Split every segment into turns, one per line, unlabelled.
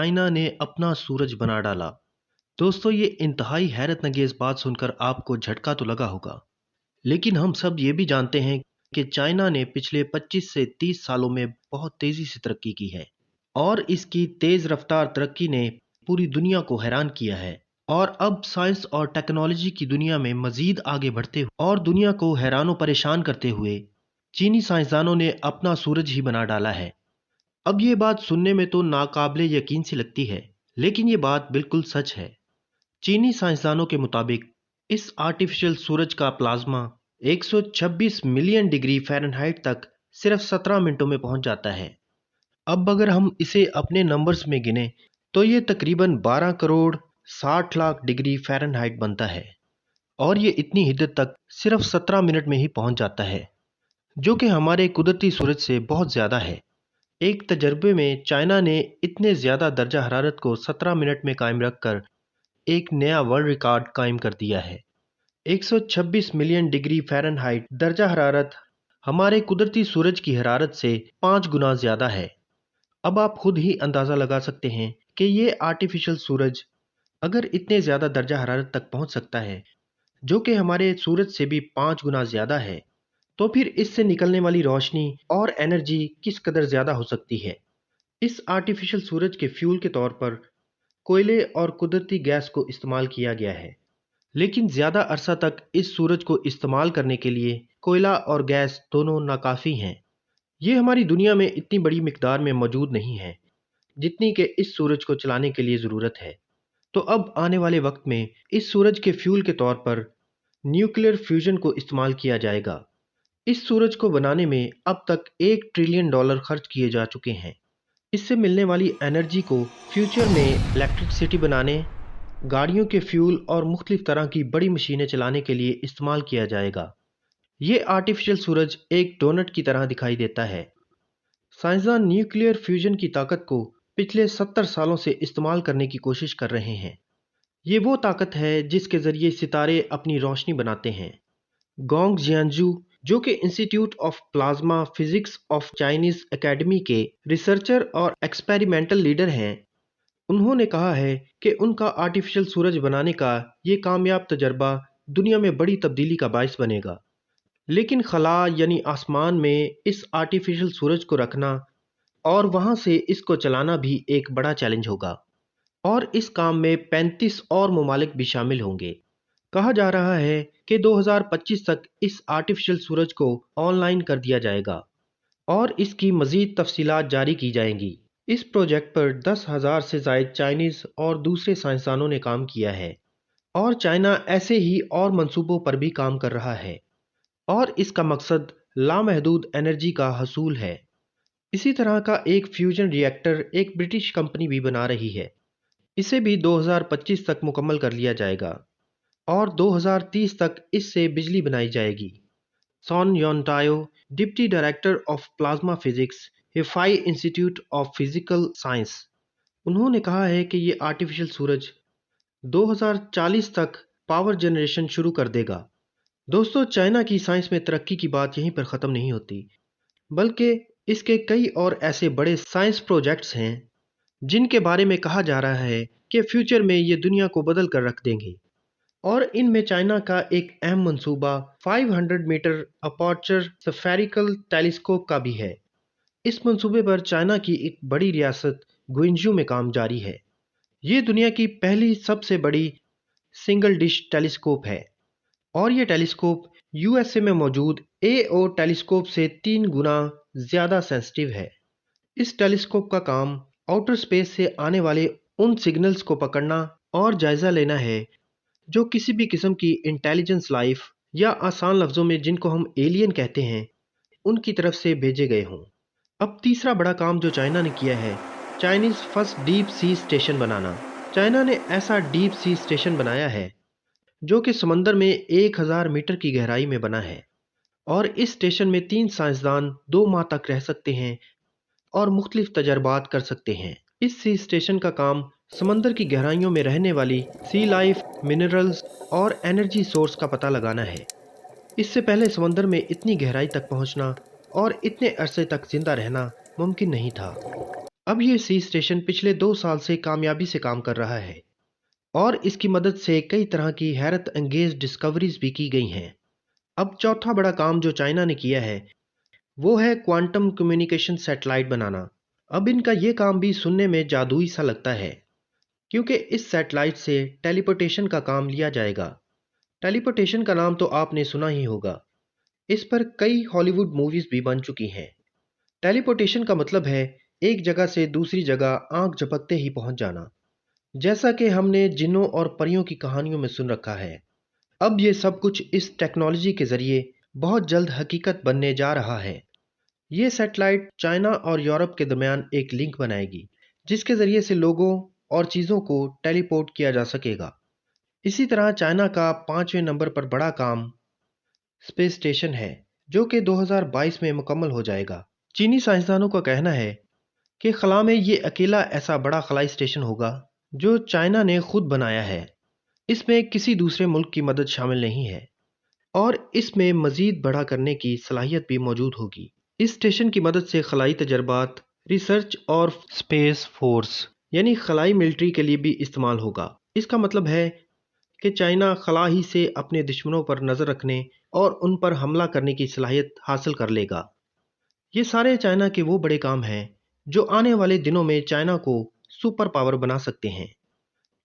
China ने अपना सूरज बना डाला। दोस्तों, ये इंतहाई हैरत अंगेज बात सुनकर आपको झटका तो लगा होगा, लेकिन हम सब ये भी जानते हैं कि चाइना ने पिछले 25 से 30 सालों में बहुत तेजी से तरक्की की है और इसकी तेज रफ्तार तरक्की ने पूरी दुनिया को हैरान किया है। और अब साइंस और टेक्नोलॉजी की दुनिया में मजीद आगे बढ़ते हुए और दुनिया को हैरानों परेशान करते हुए चीनी साइंसदानों ने अपना सूरज ही बना डाला है। अब ये बात सुनने में तो नाकाबिले यकीन सी लगती है, लेकिन ये बात बिल्कुल सच है। चीनी साइंसदानों के मुताबिक इस आर्टिफिशियल सूरज का प्लाज्मा 126 मिलियन डिग्री फ़ारेनहाइट तक सिर्फ 17 मिनटों में पहुंच जाता है। अब अगर हम इसे अपने नंबर्स में गिने तो ये तकरीबन 12 करोड़ 60 लाख डिग्री फ़ारेनहाइट बनता है और ये इतनी हिद्दत तक सिर्फ 17 मिनट में ही पहुंच जाता है, जो कि हमारे कुदरती सूरज से बहुत ज़्यादा है। एक तजर्बे में चाइना ने इतने ज़्यादा दर्जा हरारत को 17 मिनट में कायम रखकर एक नया वर्ल्ड रिकॉर्ड कायम कर दिया है। 126 मिलियन डिग्री फ़ारेनहाइट दर्जा हरारत हमारे कुदरती सूरज की हरारत से 5 गुना ज़्यादा है। अब आप खुद ही अंदाज़ा लगा सकते हैं कि ये आर्टिफिशियल सूरज अगर इतने ज़्यादा दर्जा हरारत तक पहुंच सकता है, जो कि हमारे सूरज से भी 5 गुना ज़्यादा है, तो फिर इससे निकलने वाली रोशनी और एनर्जी किस कदर ज़्यादा हो सकती है। इस आर्टिफिशियल सूरज के फ्यूल के तौर पर कोयले और कुदरती गैस को इस्तेमाल किया गया है, लेकिन ज़्यादा अरसा तक इस सूरज को इस्तेमाल करने के लिए कोयला और गैस दोनों नाकाफ़ी हैं। ये हमारी दुनिया में इतनी बड़ी मिकदार में मौजूद नहीं है जितनी कि इस सूरज को चलाने के लिए ज़रूरत है। तो अब आने वाले वक्त में इस सूरज के फ्यूल के तौर पर न्यूक्लियर फ्यूजन को इस्तेमाल किया जाएगा। इस सूरज को बनाने में अब तक $1 ट्रिलियन खर्च किए जा चुके हैं। इससे मिलने वाली एनर्जी को फ्यूचर में इलेक्ट्रिसिटी बनाने, गाड़ियों के फ्यूल और मुख्तलिफ तरह की बड़ी मशीनें चलाने के लिए इस्तेमाल किया जाएगा। ये आर्टिफिशियल सूरज एक डोनट की तरह दिखाई देता है। साइंसदान न्यूक्लियर फ्यूजन की ताकत को पिछले 70 सालों से इस्तेमाल करने की कोशिश कर रहे हैं। ये वो ताकत है जिसके ज़रिए सितारे अपनी रोशनी बनाते हैं। गोंग जियांजू, जो कि institute of plasma physics of Chinese academy के रिसर्चर और एक्सपेरिमेंटल लीडर हैं, उन्होंने कहा है कि उनका आर्टिफिशियल सूरज बनाने का ये कामयाब तजर्बा दुनिया में बड़ी तब्दीली का बायस बनेगा। लेकिन खला यानी आसमान में इस आर्टिफिशियल सूरज को रखना और वहां से इसको चलाना भी एक बड़ा चैलेंज होगा और इस काम में 35 और ममालिक भी शामिल होंगे। कहा जा रहा है कि 2025 तक इस आर्टिफिशियल सूरज को ऑनलाइन कर दिया जाएगा और इसकी मज़ीद तफसीलात जारी की जाएंगी। इस प्रोजेक्ट पर 10,000 से ज़ायद चाइनीज़ और दूसरे साइंसदानों ने काम किया है और चाइना ऐसे ही और मंसूबों पर भी काम कर रहा है और इसका मकसद लामहदूद एनर्जी का हसूल है। इसी तरह का एक फ्यूजन रिएक्टर एक ब्रिटिश कंपनी भी बना रही है। इसे भी 2025 तक मुकम्मल कर लिया जाएगा और 2030 तक इससे बिजली बनाई जाएगी। सॉन योनटायो, deputy director of plasma physics, Hefei institute of physical science, उन्होंने कहा है कि ये आर्टिफिशियल सूरज 2040 तक पावर जनरेशन शुरू कर देगा। दोस्तों, चाइना की साइंस में तरक्की की बात यहीं पर ख़त्म नहीं होती, बल्कि इसके कई और ऐसे बड़े साइंस प्रोजेक्ट्स हैं जिनके बारे में कहा जा रहा है कि फ्यूचर में ये दुनिया को बदल कर रख देंगे। और इनमें चाइना का एक अहम मंसूबा 500 मीटर अपर्चर स्फेरिकल टेलीस्कोप का भी है। इस मंसूबे पर चाइना की एक बड़ी रियासत गुइंजू में काम जारी है। ये दुनिया की पहली सबसे बड़ी सिंगल डिश टेलीस्कोप है और ये टेलीस्कोप यूएसए में मौजूद एओ टेलीस्कोप से 3 गुना ज़्यादा सेंसिटिव है। इस टेलीस्कोप का काम आउटर स्पेस से आने वाले उन सिग्नल्स को पकड़ना और जायज़ा लेना है जो किसी भी किस्म की इंटेलिजेंस लाइफ या आसान लफ्ज़ों में जिनको हम एलियन कहते हैं, उनकी तरफ से भेजे गए हों। अब तीसरा बड़ा काम जो चाइना ने किया है, Chinese first deep sea station बनाना। चाइना ने ऐसा डीप सी स्टेशन बनाया है जो कि समंदर में 1000 मीटर की गहराई में बना है और इस स्टेशन में 3 साइंसदान 2 माह तक रह सकते हैं और मुख्तलिफ तजर्बात कर सकते हैं। इस सी स्टेशन का काम समंदर की गहराइयों में रहने वाली सी लाइफ, मिनरल्स और एनर्जी सोर्स का पता लगाना है। इससे पहले समंदर में इतनी गहराई तक पहुंचना और इतने अरसे तक जिंदा रहना मुमकिन नहीं था। اب یہ سی اسٹیشن پچھلے 2 سال سے کامیابی سے کام کر رہا ہے اور اس کی مدد سے کئی طرح کی حیرت انگیز ڈسکوریز بھی کی گئی ہیں۔ اب چوتھا بڑا کام جو چائنا نے کیا ہے وہ ہے کوانٹم کمیونیکیشن سیٹلائٹ بنانا۔ اب ان کا یہ کام بھی سننے میں جادوئی سا لگتا ہے کیونکہ اس سیٹلائٹ سے ٹیلی پورٹیشن کا کام لیا جائے گا۔ ٹیلی پورٹیشن کا نام تو آپ نے سنا ہی ہوگا، اس پر کئی ہالی ووڈ موویز بھی بن چکی ہیں۔ ٹیلی پورٹیشن کا مطلب ہے ایک جگہ سے دوسری جگہ آنکھ جھپکتے ہی پہنچ جانا، جیسا کہ ہم نے جنوں اور پریوں کی کہانیوں میں سن رکھا ہے۔ اب یہ سب کچھ اس ٹیکنالوجی کے ذریعے بہت جلد حقیقت بننے جا رہا ہے۔ یہ سیٹلائٹ چائنا اور یورپ کے درمیان ایک لنک بنائے گی جس کے ذریعے سے لوگوں اور چیزوں کو ٹیلی پورٹ کیا جا سکے گا۔ اسی طرح چائنا کا 5ویں نمبر پر بڑا کام اسپیس اسٹیشن ہے جو کہ 2022 میں مکمل ہو جائے گا۔ چینی سائنسدانوں کا کہنا ہے کہ خلا میں یہ اکیلا ایسا بڑا خلائی اسٹیشن ہوگا جو چائنا نے خود بنایا ہے۔ اس میں کسی دوسرے ملک کی مدد شامل نہیں ہے اور اس میں مزید بڑا کرنے کی صلاحیت بھی موجود ہوگی۔ اس اسٹیشن کی مدد سے خلائی تجربات، ریسرچ اور اسپیس فورس یعنی خلائی ملٹری کے لیے بھی استعمال ہوگا۔ اس کا مطلب ہے کہ چائنا خلا ہی سے اپنے دشمنوں پر نظر رکھنے اور ان پر حملہ کرنے کی صلاحیت حاصل کر لے گا۔ یہ سارے چائنا کے وہ بڑے کام ہیں جو آنے والے دنوں میں چائنا کو سپر پاور بنا سکتے ہیں۔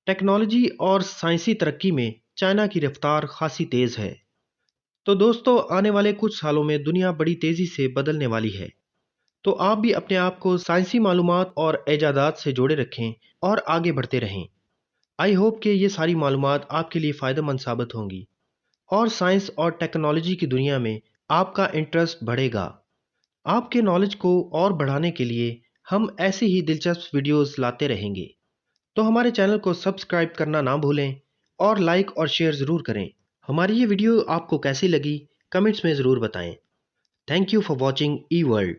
ٹیکنالوجی اور سائنسی ترقی میں چائنا کی رفتار خاصی تیز ہے۔ تو دوستو، آنے والے کچھ سالوں میں دنیا بڑی تیزی سے بدلنے والی ہے، تو آپ بھی اپنے آپ کو سائنسی معلومات اور ایجادات سے جوڑے رکھیں اور آگے بڑھتے رہیں۔ آئی ہوپ کہ یہ ساری معلومات آپ کے لیے فائدہ مند ثابت ہوں گی اور سائنس اور ٹیکنالوجی کی دنیا میں آپ کا انٹرسٹ بڑھے گا۔ آپ کے نالج کو اور بڑھانے کے لیے ہم ایسے ہی دلچسپ ویڈیوز لاتے رہیں گے، تو ہمارے چینل کو سبسکرائب کرنا نہ بھولیں اور لائک اور شیئر ضرور کریں۔ ہماری یہ ویڈیو آپ کو کیسی لگی کمنٹس میں ضرور بتائیں۔ Thank you for watching E world.